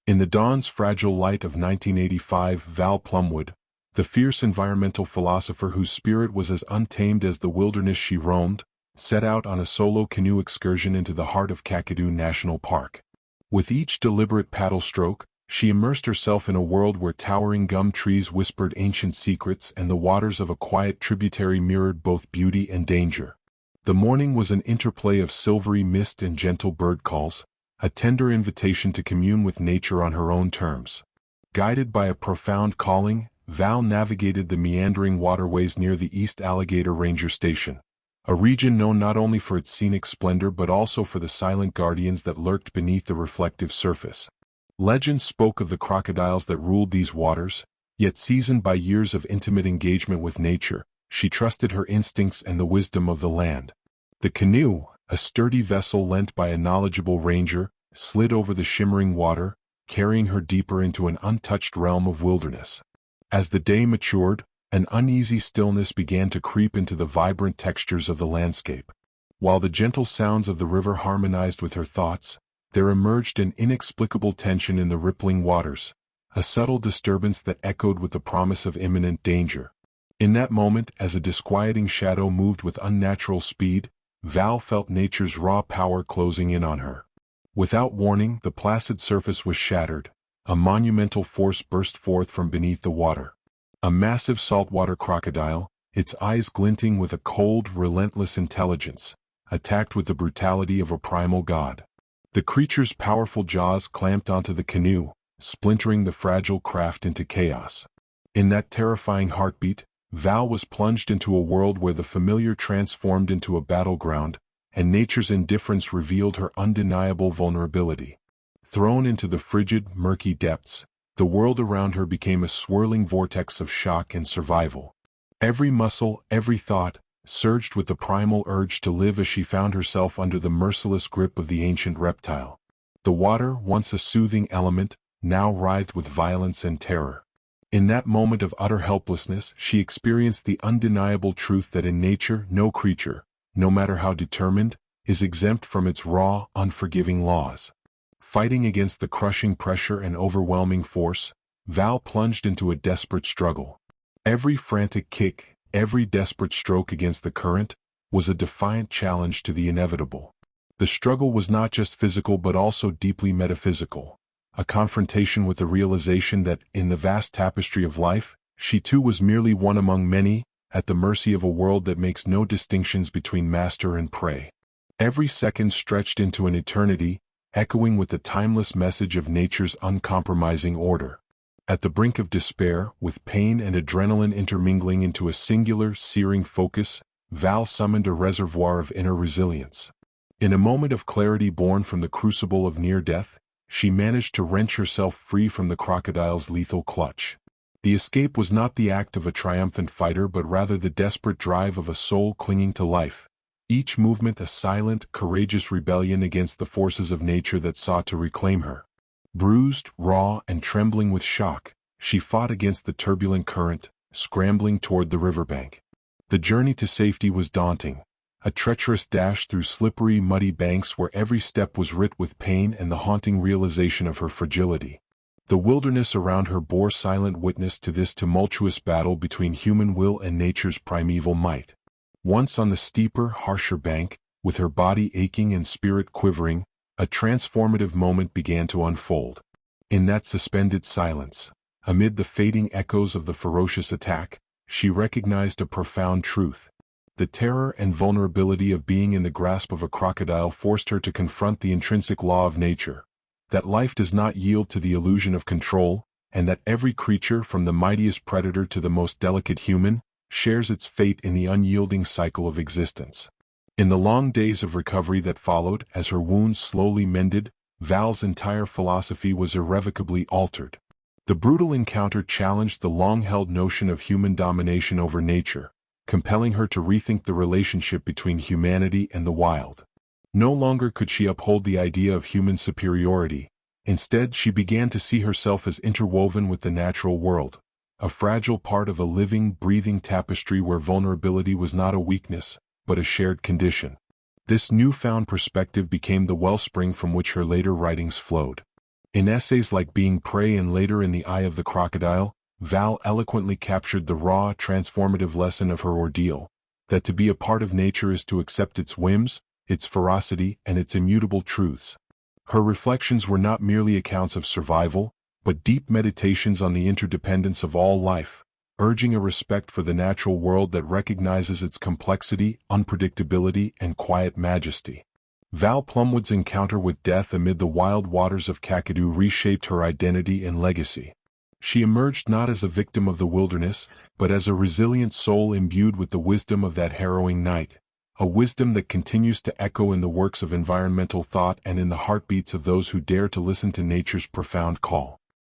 In the dawn's fragile light of 1985, Val Plumwood, the fierce environmental philosopher whose spirit was as untamed as the wilderness she roamed, set out on a solo canoe excursion into the heart of Kakadu National Park. With each deliberate paddle stroke, she immersed herself in a world where towering gum trees whispered ancient secrets and the waters of a quiet tributary mirrored both beauty and danger. The morning was an interplay of silvery mist and gentle bird calls, a tender invitation to commune with nature on her own terms. Guided by a profound calling, Val navigated the meandering waterways near the East Alligator Ranger Station, a region known not only for its scenic splendor but also for the silent guardians that lurked beneath the reflective surface. Legends spoke of the crocodiles that ruled these waters, yet seasoned by years of intimate engagement with nature, she trusted her instincts and the wisdom of the land. The canoe, a sturdy vessel lent by a knowledgeable ranger, slid over the shimmering water, carrying her deeper into an untouched realm of wilderness. As the day matured, an uneasy stillness began to creep into the vibrant textures of the landscape. While the gentle sounds of the river harmonized with her thoughts, there emerged an inexplicable tension in the rippling waters, a subtle disturbance that echoed with the promise of imminent danger. In that moment, as a disquieting shadow moved with unnatural speed, Val felt nature's raw power closing in on her. Without warning, the placid surface was shattered. A monumental force burst forth from beneath the water. A massive saltwater crocodile, its eyes glinting with a cold, relentless intelligence, attacked with the brutality of a primal god. The creature's powerful jaws clamped onto the canoe, splintering the fragile craft into chaos. In that terrifying heartbeat, Val was plunged into a world where the familiar transformed into a battleground, and nature's indifference revealed her undeniable vulnerability. Thrown into the frigid, murky depths, the world around her became a swirling vortex of shock and survival. Every muscle, every thought, surged with the primal urge to live as she found herself under the merciless grip of the ancient reptile. The water, once a soothing element, now writhed with violence and terror. In that moment of utter helplessness, she experienced the undeniable truth that in nature no creature, no matter how determined, is exempt from its raw, unforgiving laws. Fighting against the crushing pressure and overwhelming force, Val plunged into a desperate struggle. Every frantic kick, every desperate stroke against the current, was a defiant challenge to the inevitable. The struggle was not just physical but also deeply metaphysical, a confrontation with the realization that, in the vast tapestry of life, she too was merely one among many, at the mercy of a world that makes no distinctions between master and prey. Every second stretched into an eternity, echoing with the timeless message of nature's uncompromising order. At the brink of despair, with pain and adrenaline intermingling into a singular, searing focus, Val summoned a reservoir of inner resilience. In a moment of clarity born from the crucible of near death, she managed to wrench herself free from the crocodile's lethal clutch. The escape was not the act of a triumphant fighter but rather the desperate drive of a soul clinging to life, each movement a silent, courageous rebellion against the forces of nature that sought to reclaim her. Bruised, raw, and trembling with shock, she fought against the turbulent current, scrambling toward the riverbank. The journey to safety was daunting, a treacherous dash through slippery, muddy banks where every step was writ with pain and the haunting realization of her fragility. The wilderness around her bore silent witness to this tumultuous battle between human will and nature's primeval might. Once on the steeper, harsher bank, with her body aching and spirit quivering, a transformative moment began to unfold. In that suspended silence, amid the fading echoes of the ferocious attack, she recognized a profound truth. The terror and vulnerability of being in the grasp of a crocodile forced her to confront the intrinsic law of nature, that life does not yield to the illusion of control, and that every creature, from the mightiest predator to the most delicate human, shares its fate in the unyielding cycle of existence. In the long days of recovery that followed, as her wounds slowly mended, Val's entire philosophy was irrevocably altered. The brutal encounter challenged the long-held notion of human domination over nature, compelling her to rethink the relationship between humanity and the wild. No longer could she uphold the idea of human superiority. Instead, she began to see herself as interwoven with the natural world, a fragile part of a living, breathing tapestry where vulnerability was not a weakness, but a shared condition. This newfound perspective became the wellspring from which her later writings flowed. In essays like Being Prey and later In the Eye of the Crocodile, Val eloquently captured the raw, transformative lesson of her ordeal, that to be a part of nature is to accept its whims, its ferocity, and its immutable truths. Her reflections were not merely accounts of survival, but deep meditations on the interdependence of all life, urging a respect for the natural world that recognizes its complexity, unpredictability, and quiet majesty. Val Plumwood's encounter with death amid the wild waters of Kakadu reshaped her identity and legacy. She emerged not as a victim of the wilderness, but as a resilient soul imbued with the wisdom of that harrowing night, a wisdom that continues to echo in the works of environmental thought and in the heartbeats of those who dare to listen to nature's profound call.